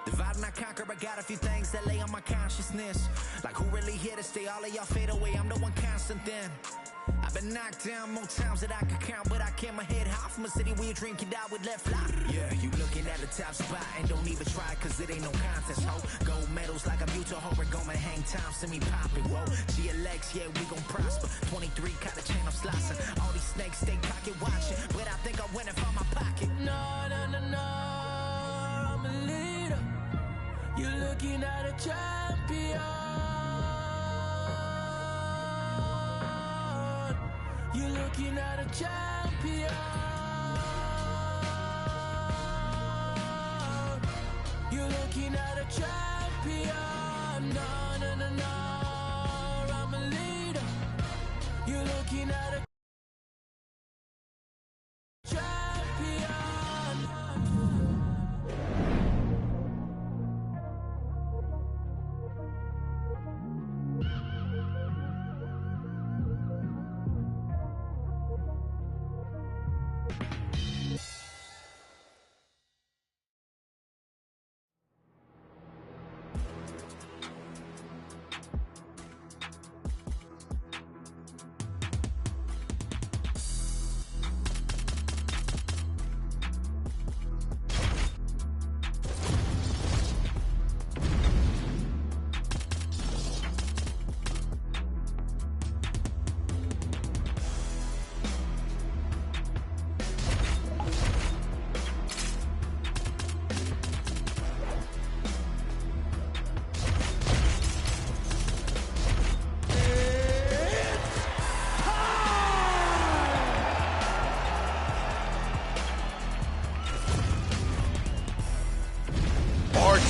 Divide and I conquer, I got a few things that lay on my consciousness. Like who really here to stay? All of y'all fade away, I'm the one constant then. I've been knocked down more times than I could count, but I kept my head high from a city where you drink and die with left eye. Yeah, you looking at the top spot and don't even try, cause it ain't no contest, ho. Gold medals like I'm Utah Horror, gonna hang time, send me poppin', whoa. GLX, yeah, we gon' prosper. 23, got a chain, I'm slicing. All these snakes stay pocket watching, but I think I went and found my pocket. No, I'm a leader. You're looking at a champion. You're looking at a champion. You're looking at a champion. No, I'm a leader. You're looking at a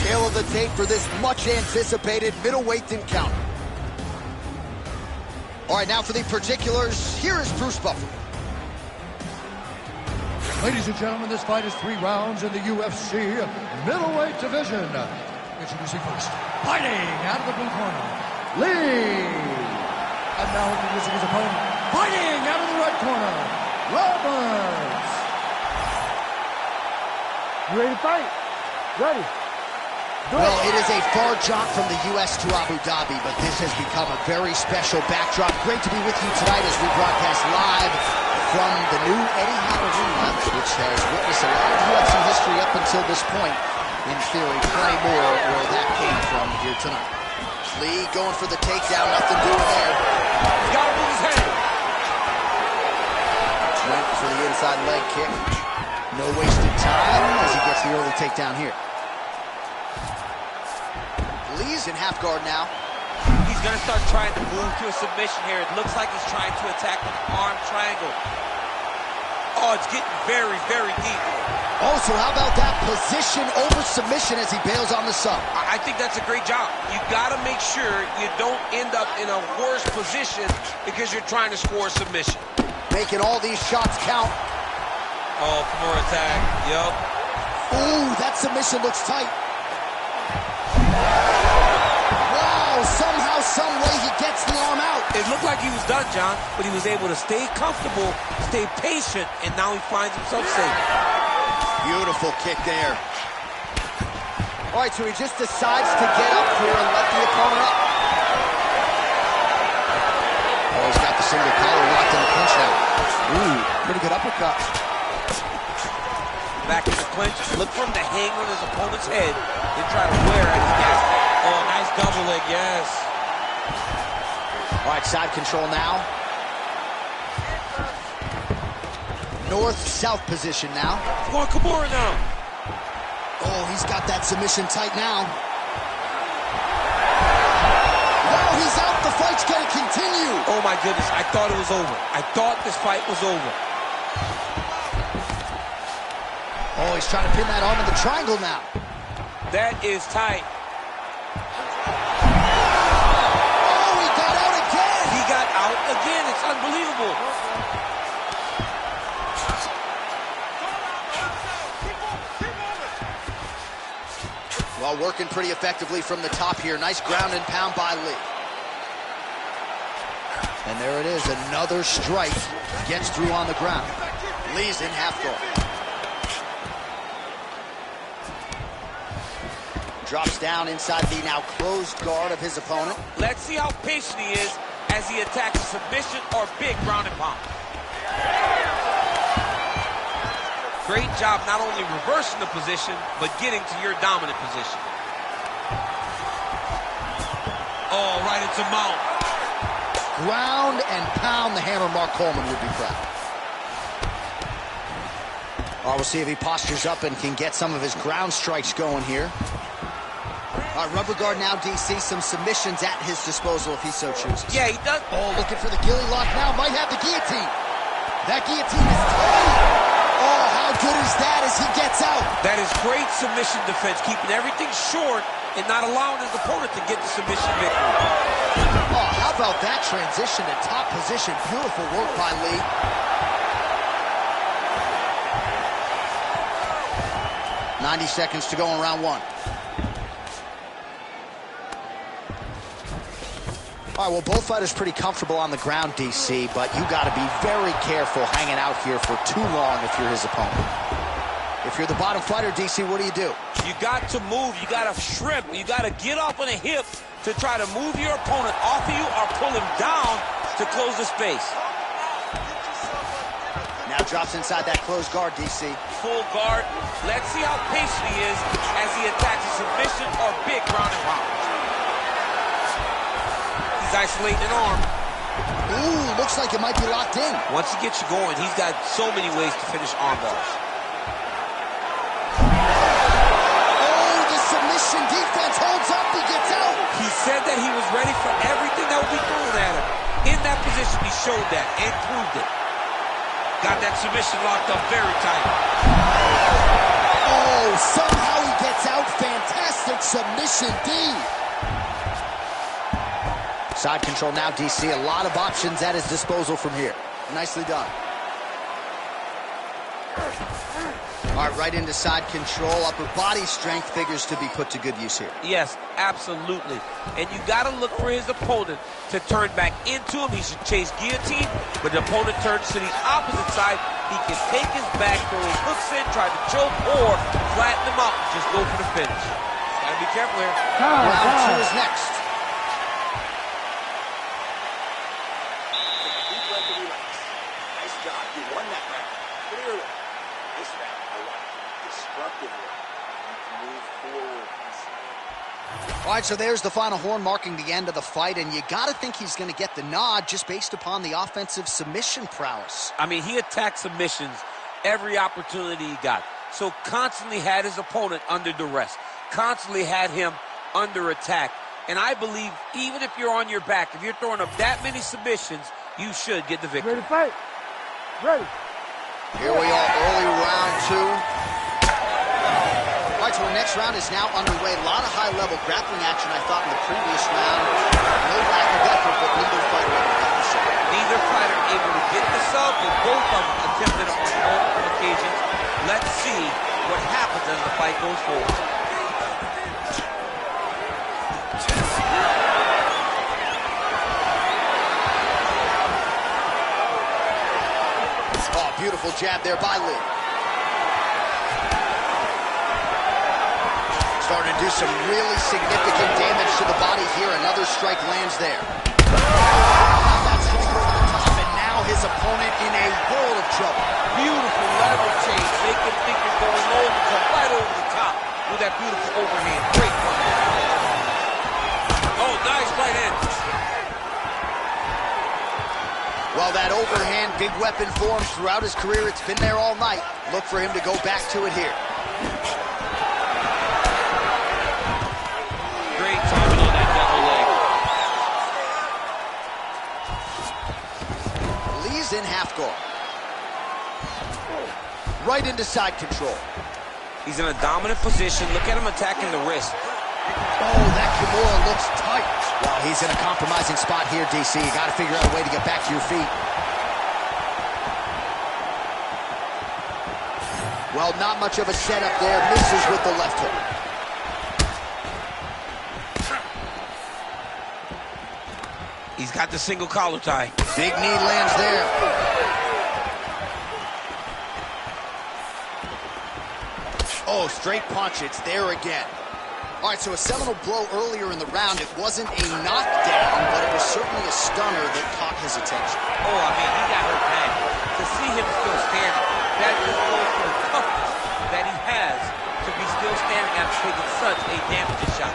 Tail of the tape for this much-anticipated middleweight encounter. All right, now for the particulars, here is Bruce Buffer. Ladies and gentlemen, this fight is 3 rounds in the UFC middleweight division. Introducing first, fighting out of the blue corner, Lee. And now introducing his opponent, fighting out of the red corner, Roberts. You ready to fight? Ready. Well, it is a far jaunt from the U.S. to Abu Dhabi, but this has become a very special backdrop. Great to be with you tonight as we broadcast live from the new Eddie Howard Arena, which has witnessed a lot of UFC history up until this point. In theory, plenty more where that came from here tonight. Lee going for the takedown, nothing doing there. He's got to move his head. Went for the inside leg kick. No wasted time as he gets the early takedown here. Lee's in half guard now. He's going to start trying to move to a submission here. It looks like he's trying to attack with an arm triangle. Oh, it's getting very, very deep. Oh, so how about that position over submission as he bails on the sub? I think that's a great job. You got to make sure you don't end up in a worse position because you're trying to score a submission. Making all these shots count. Oh, more attack. Yup. Ooh, that submission looks tight. Wow, somehow, some way he gets the arm out. It looked like he was done, John, but he was able to stay comfortable, stay patient, and now he finds himself safe. Beautiful kick there. All right, so he just decides to get up here and let the opponent up. Oh, he's got the single collar locked in the clinch now. Ooh, pretty good uppercut. Back in the clinch, look for him to hang on his opponent's head and try to wear at his gas. Oh, nice double leg, yes. All right, side control now. North-south position now. Going Kimura now. Oh, he's got that submission tight now. he's out. The fight's going to continue. Oh, my goodness. I thought it was over. I thought this fight was over. Oh, he's trying to pin that arm in the triangle now. That is tight. Oh, he got out again. He got out again. It's unbelievable. Well, working pretty effectively from the top here. Nice ground and pound by Lee. And there it is, another strike. Gets through on the ground. Lee's in half guard. Drops down inside the now closed guard of his opponent. Let's see how patient he is as he attacks a submission or big ground and pound. Great job not only reversing the position, but getting to your dominant position. Oh, right into mount. Ground and pound, the hammer. Mark Coleman would be proud. We'll see if he postures up and can get some of his ground strikes going here. Rubber guard now, DC. Some submissions at his disposal if he so chooses. Yeah, he does. Oh, looking for the gilly lock now. Might have the guillotine. That guillotine is tight. Oh, how good is that as he gets out? That is great submission defense, keeping everything short and not allowing his opponent to get the submission victory. Oh, how about that transition to top position? Beautiful work by Lee. "90 seconds to go in round one. All right, well, both fighters pretty comfortable on the ground, DC, but you got to be very careful hanging out here for too long if you're his opponent. If you're the bottom fighter, DC, what do? You got to move. You got to shrimp. You got to get up on a hip to try to move your opponent off of you or pull him down to close the space. Now drops inside that closed guard, DC. Full guard. Let's see how patient he is as he attacks a submission or big ground and pound. He's isolating an arm. Ooh, looks like it might be locked in. Once he gets you going, he's got so many ways to finish arm bars. Oh, the submission defense holds up. He gets out. He said that he was ready for everything that would be thrown at him. In that position, he showed that and proved it. Got that submission locked up very tight. Oh, somehow he gets out. Fantastic submission, D. Side control now, DC. A lot of options at his disposal from here. Nicely done. All right, right into side control. Upper body strength figures to be put to good use here. Yes, absolutely. And you got to look for his opponent to turn back into him. He should chase guillotine. When the opponent turns to the opposite side, he can take his back, throw his hooks in, try to choke, or flatten him out and just go for the finish. Got to be careful here. Round two is next. Nice job. You won that round. Clearly. This round, I want destructively. You can move forward. All right, so there's the final horn marking the end of the fight, and you got to think he's going to get the nod just based upon the offensive submission prowess. I mean, he attacked submissions every opportunity he got. So constantly had his opponent under duress. Constantly had him under attack. And I believe even if you're on your back, if you're throwing up that many submissions, you should get the victory. Ready to fight? Ready. Here we are, early round two. All right, so the next round is now underway. A lot of high-level grappling action, I thought, in the previous round. No lack of effort, but neither fighter able to get the sub. Neither fighter able to get the sub, but both of them attempted on multiple occasions. Let's see what happens as the fight goes forward. Oh, beautiful jab there by Lee. Starting to do some really significant damage to the body here. Another strike lands there. That strike over the top, and now his opponent in a world of trouble. Beautiful lateral change. Make him think you're going low and come right over the top with that beautiful overhand. Great fight. Oh, nice right hand. Well, that overhand big weapon form throughout his career, it's been there all night. Look for him to go back to it here. Great timing on that double leg. is in half guard. Right into side control. He's in a dominant position. Look at him attacking the wrist. Oh, that Kimura looks tight. Well, he's in a compromising spot here, DC. You got to figure out a way to get back to your feet. Well, not much of a setup there. Misses with the left hook. He's got the single collar tie. Big knee lands there. Oh, straight punch. It's there again. All right, so a seminal blow earlier in the round. It wasn't a knockdown, but it was certainly a stunner that caught his attention. Oh, I mean, he got hurt bad. To see him still standing, that just goes for the toughness that he has to be still standing after taking such a damaging shot.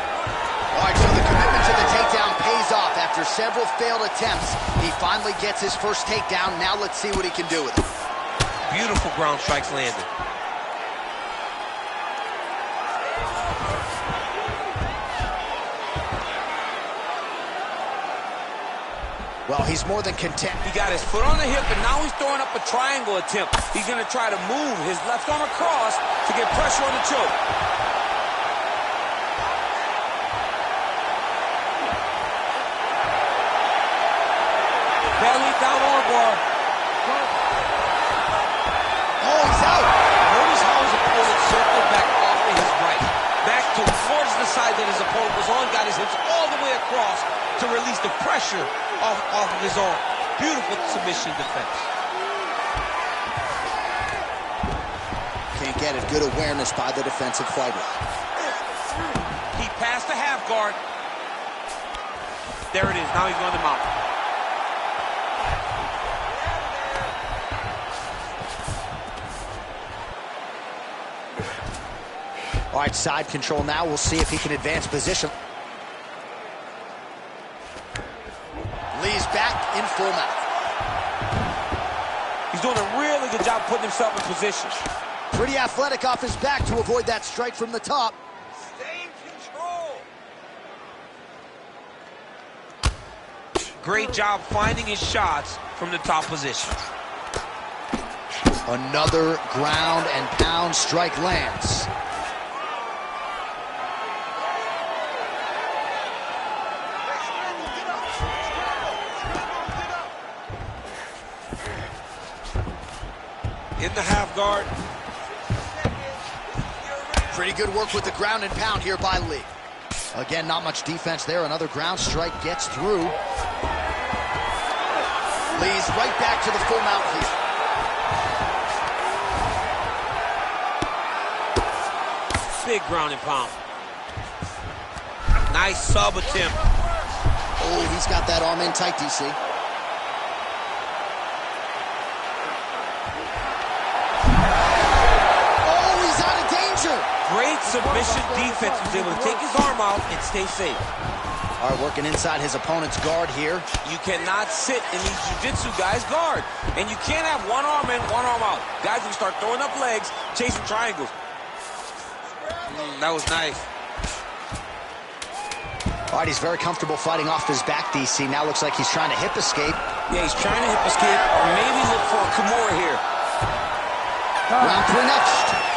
All right, so the commitment to the takedown pays off. After several failed attempts, he finally gets his first takedown. Now let's see what he can do with it. Beautiful ground strikes landed. Well, he's more than content. He got his foot on the hip, and now he's throwing up a triangle attempt. He's going to try to move his left arm across to get pressure on the choke. Belly down armbar. Oh, he's out. Notice how his opponent circled back off to his right. Back towards the side that his opponent was on, got his hips all the way across to release the pressure off of his arm. Beautiful submission defense. Can't get it. Good awareness by the defensive fighter. He passed the half guard. There it is. Now he's going to mount. All right, side control now. We'll see if he can advance position. Lee's back in full mount. He's doing a really good job putting himself in position. Pretty athletic off his back to avoid that strike from the top. Stay in control. Great job finding his shots from the top position. Another ground and pound strike lands. In the half guard. Pretty good work with the ground and pound here by Lee. Again, not much defense there. Another ground strike gets through. Lee's right back to the full mount here. Big ground and pound. Nice sub attempt. Oh, he's got that arm in tight, DC. Great submission defense. He was able to take his arm out and stay safe. All right, working inside his opponent's guard here. You cannot sit in these jiu-jitsu guys' guard. And you can't have one arm in, one arm out. Guys can start throwing up legs, chasing triangles. That was nice. All right, he's very comfortable fighting off his back, DC. Now looks like he's trying to hip escape. Yeah, he's trying to hip escape, or maybe look for a Kimura here. Round three next.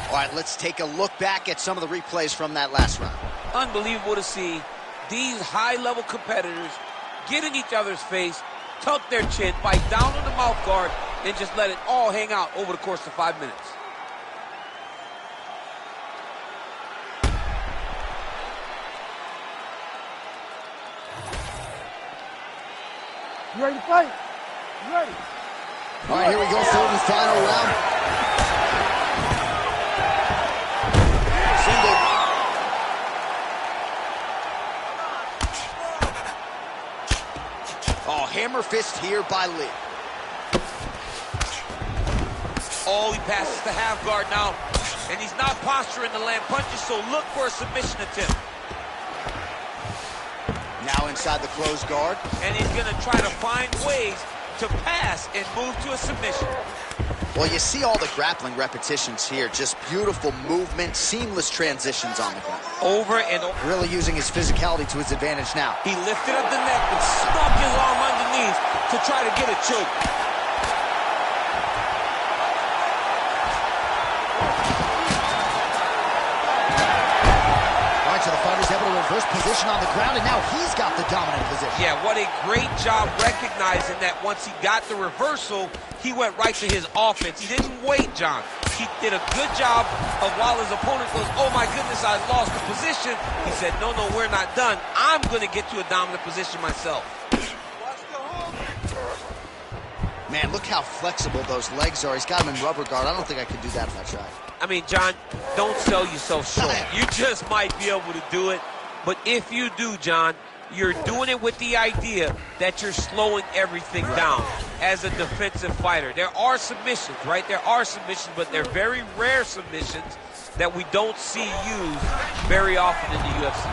All right, let's take a look back at some of the replays from that last round. Unbelievable to see these high-level competitors get in each other's face, tuck their chin, bite down on the mouth guard, and just let it all hang out over the course of 5 minutes. You ready to fight? You ready? All right, here we go, third and final round. Single. Oh, hammer fist here by Lee. Oh, he passes the half guard now, and he's not posturing to land punches, so look for a submission attempt. Now inside the closed guard. And he's going to try to find ways to pass and move to a submission. Well, you see all the grappling repetitions here. Just beautiful movement, seamless transitions on the ground. Over and over. Really using his physicality to his advantage now. He lifted up the neck and snuck his arm underneath to try to get a choke. So the fighter's able to reverse position on the ground, and now he's got the dominant position. Yeah, what a great job recognizing that once he got the reversal, he went right to his offense. He didn't wait, John. He did a good job of while his opponent goes, oh my goodness, I lost the position. He said, no, we're not done. I'm going to get to a dominant position myself. Man, look how flexible those legs are. He's got him in rubber guard. I don't think I could do that if I tried. I mean, John, don't sell yourself short. You just might be able to do it. But if you do, John, you're doing it with the idea that you're slowing everything down as a defensive fighter. There are submissions, right? There are submissions, but they're very rare submissions that we don't see used very often in the UFC.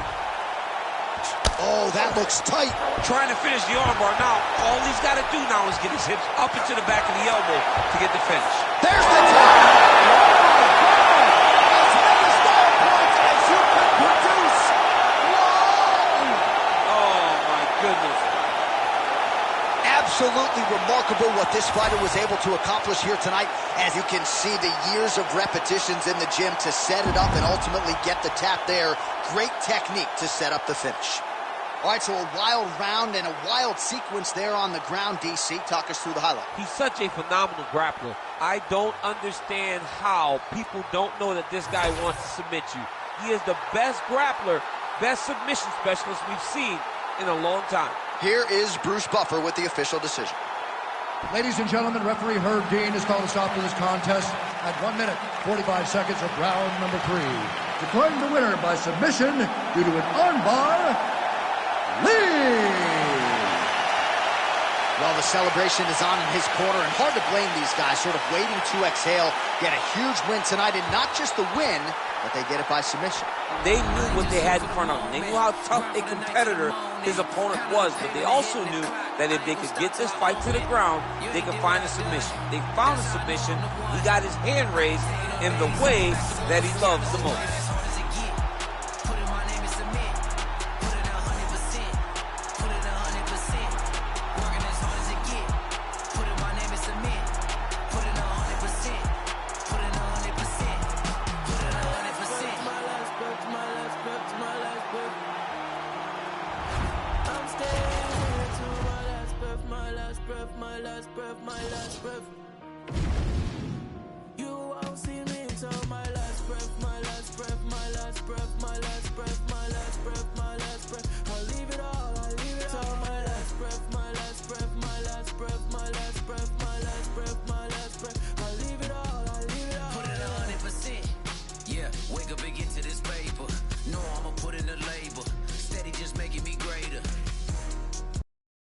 Oh, that looks tight. Trying to finish the armbar now. All he's got to do now is get his hips up into the back of the elbow to get the finish. There's the tap. Absolutely remarkable what this fighter was able to accomplish here tonight. As you can see, the years of repetitions in the gym to set it up and ultimately get the tap there. Great technique to set up the finish. All right, so a wild round and a wild sequence there on the ground. DC, talk us through the highlight. He's such a phenomenal grappler. I don't understand how people don't know that this guy wants to submit you. He is the best grappler, best submission specialist we've seen in a long time. Here is Bruce Buffer with the official decision. Ladies and gentlemen, referee Herb Dean has called a stop to this contest at 1 minute, 45 seconds of round number 3. Declaring the winner by submission due to an armbar, Lee! Well, the celebration is on in his corner, and hard to blame these guys, sort of waiting to exhale, get a huge win tonight, and not just the win, but they get it by submission. They knew what they had in front of them. They knew how tough a competitor his opponent was, but they also knew that if they could get this fight to the ground, they could find a submission. They found a submission. He got his hand raised in the way that he loves the most.